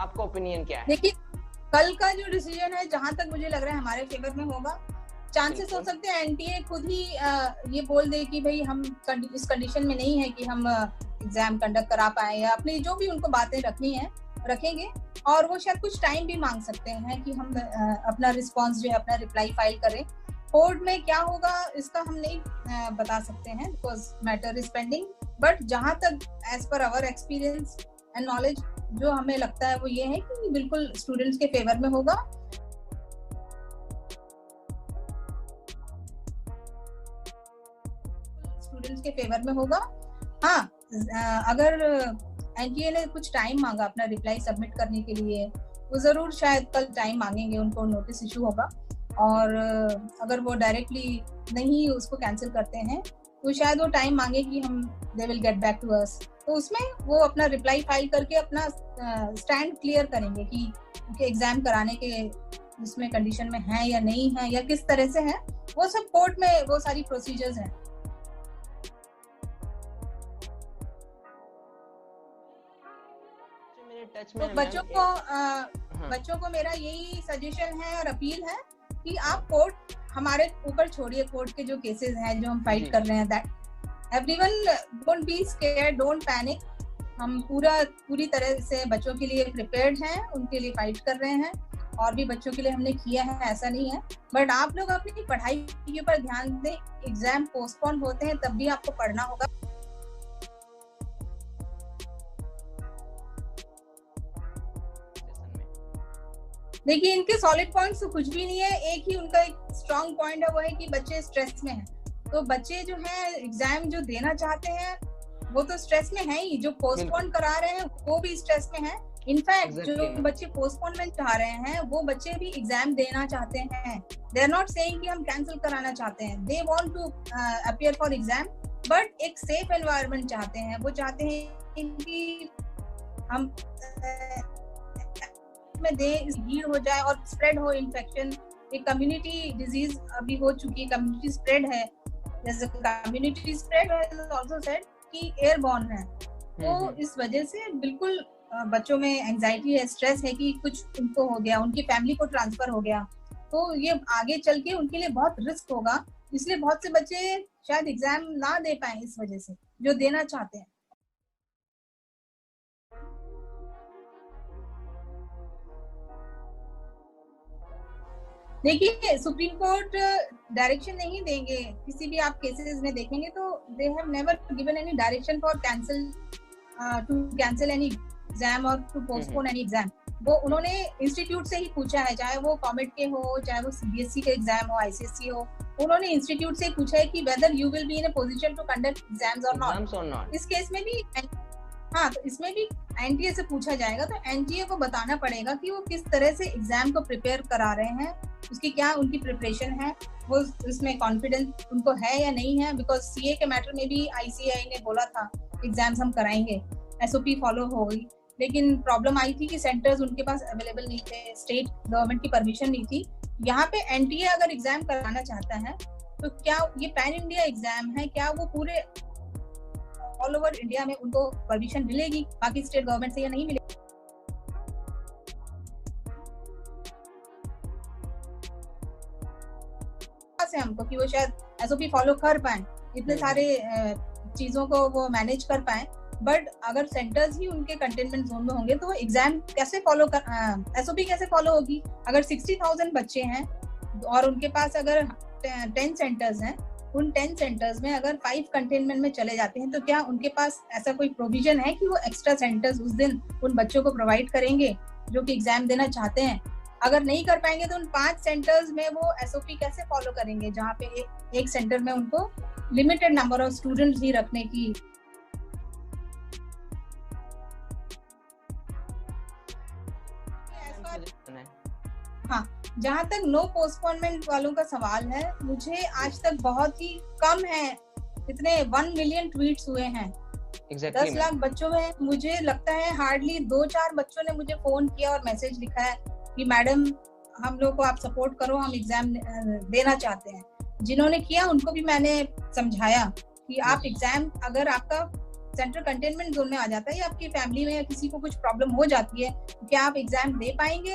आपका ओपिनियन क्या है? देखिए, कल का जो डिसीजन है, जहां तक मुझे लग रहा है हमारे फेवर में होगा। चांसेस हो सकते हैं एनटीए खुद ही ये बोल दे कि भाई हम इस कंडीशन में नहीं है कि हम एग्जाम कंडक्ट करा पाए, या अपनी जो भी उनको बातें रखनी है रखेंगे, और वो शायद कुछ टाइम भी मांग सकते हैं कि हम अपना रिस्पांस जो है, अपना रिप्लाई फाइल करें। कोर्ट में क्या होगा इसका हम नहीं बता सकते हैं, because matter is pending. But जहां तक as per hour experience and knowledge जो हमें लगता है वो ये है कि बिल्कुल स्टूडेंट्स के फेवर में होगा। स्टूडेंट्स के फेवर में होगा। हाँ, अगर एनटीए ने कुछ टाइम मांगा अपना रिप्लाई सबमिट करने के लिए, वो जरूर शायद कल टाइम मांगेंगे, उनको नोटिस इशू होगा। और अगर वो डायरेक्टली नहीं उसको कैंसिल करते हैं तो शायद वो टाइम मांगे कि हम they will get back to us. तो उसमें वो अपना रिप्लाई फाइल करके अपना स्टैंड क्लियर करेंगे कि उनके एग्जाम कराने के उसमें कंडीशन में है या नहीं है, या किस तरह से है। वो सब कोर्ट में वो सारी प्रोसीजर्स हैं। तो बच्चों को मेरा यही सजेशन है और अपील है कि आप कोर्ट हमारे ऊपर छोड़िए, कोर्ट के जो केसेस हैं जो हम फाइट कर रहे हैं, that everyone don't be scared, don't panic. हम पूरी तरह से बच्चों के लिए प्रिपेयर्ड हैं, उनके लिए फाइट कर रहे हैं, और भी बच्चों के लिए हमने किया है, ऐसा नहीं है। बट आप लोग अपनी पढ़ाई के ऊपर ध्यान दें। एग्जाम पोस्टपोन होते हैं तब भी आपको पढ़ना होगा। देखिए, इनके सॉलिड पॉइंट्स तो कुछ भी नहीं है। एक ही उनका एक स्ट्रॉन्ग पॉइंट है, वो है कि बच्चे स्ट्रेस में हैं। तो बच्चे जो हैं एग्जाम जो देना चाहते हैं वो तो स्ट्रेस में है ही, जो पोस्टपोन करा रहे हैं वो भी स्ट्रेस में है। इनफैक्ट जो बच्चे पोस्टपोनमेंट चाह रहे हैं वो बच्चे भी एग्जाम देना चाहते हैं। दे आर नॉट सेइंग कि हम कैंसिल कराना चाहते हैं, they want to appear for exam, but एक सेफ एनवायरनमेंट चाहते हैं। वो चाहते हैं कि हम में दे, भीड़ हो जाए और स्प्रेड हो इन्फेक्शन। एक कम्युनिटी डिजीज अभी हो चुकी है, कम्युनिटी स्प्रेड है। जैसे कम्युनिटी स्प्रेड है आल्सो सेड कि एयरबॉर्न है। तो इस वजह से बिल्कुल बच्चों में एंजाइटी है, स्ट्रेस है कि कुछ उनको हो गया, उनकी फैमिली को ट्रांसफर हो गया, तो ये आगे चल के उनके लिए बहुत रिस्क होगा। इसलिए बहुत से बच्चे शायद एग्जाम ना दे पाए इस वजह से, जो देना चाहते हैं। देखिए, सुप्रीम कोर्ट डायरेक्शन नहीं देंगे। किसी भी आप केसेस में देखेंगे तो they have never given any direction for cancel any exam और टू पोस्टपोन एनी एग्जाम। वो उन्होंने इंस्टीट्यूट से ही पूछा है, चाहे वो कॉमेट के हो, चाहे वो सीबीएसई के एग्जाम हो, आईसीएसई हो। उन्होंने इंस्टीट्यूट से पूछा है कि whether you will be in a position to conduct exams और नॉट। इस केस में भी हाँ, तो इसमें भी एनटीए से पूछा जाएगा, तो एनटीए को बताना पड़ेगा कि वो किस तरह से एग्जाम को प्रिपेयर करा रहे हैं, उसकी क्या उनकी प्रिपरेशन है, वो इसमें कॉन्फिडेंस उनको है या नहीं है। बिकॉज सीए के मैटर में भी आईसीएआई ने बोला था एग्जाम्स हम कराएंगे, एसओपी फॉलो हो गई, लेकिन प्रॉब्लम आई थी कि सेंटर्स उनके पास अवेलेबल नहीं थे, स्टेट गवर्नमेंट की परमिशन नहीं थी। यहाँ पे एनटीए अगर एग्जाम कराना चाहता है तो क्या ये पैन इंडिया एग्जाम है, क्या वो पूरे ऑल ओवर इंडिया में उनको परमिशन मिलेगी बाकी स्टेट गवर्नमेंट से या नहीं मिलेगी? से हमको कि वो शायद एसओपी फॉलो कर पाए, इतने सारे चीजों को वो मैनेज कर पाए। बट अगर सेंटर्स ही उनके कंटेनमेंट जोन में होंगे तो एग्जाम कैसे फॉलो कर, एसओपी कैसे फॉलो होगी? अगर 60,000 बच्चे हैं और उनके पास अगर 10 सेंटर्स हैं, उन 10 सेंटर्स में अगर 5 कंटेनमेंट में चले जाते हैं तो क्या उनके पास ऐसा कोई प्रोविजन है कि वो एक्स्ट्रा सेंटर्स उस दिन उन बच्चों को प्रोवाइड करेंगे जो कि एग्जाम देना चाहते हैं? अगर नहीं कर पाएंगे तो उन 5 सेंटर्स में वो एसओपी कैसे फॉलो करेंगे, जहाँ पे एक सेंटर में उनको लिमिटेड नंबर ऑफ स्टूडेंट्स ही रखने की। हाँ, जहाँ तक नो पोस्टपोनमेंट वालों का सवाल है, मुझे आज तक बहुत ही कम है, इतने 1 मिलियन ट्वीट्स हुए हैं 10 लाख बच्चों में। मुझे लगता है हार्डली 2-4 बच्चों ने मुझे फोन किया और मैसेज लिखा है कि मैडम हम लोग को आप सपोर्ट करो, हम एग्जाम देना चाहते हैं। जिन्होंने किया उनको भी मैंने समझाया कि आप एग्जाम, अगर आपका सेंटर कंटेनमेंट जोन में आ जाता है या आपकी फैमिली में या किसी को कुछ प्रॉब्लम हो जाती है, क्या आप एग्जाम दे पाएंगे?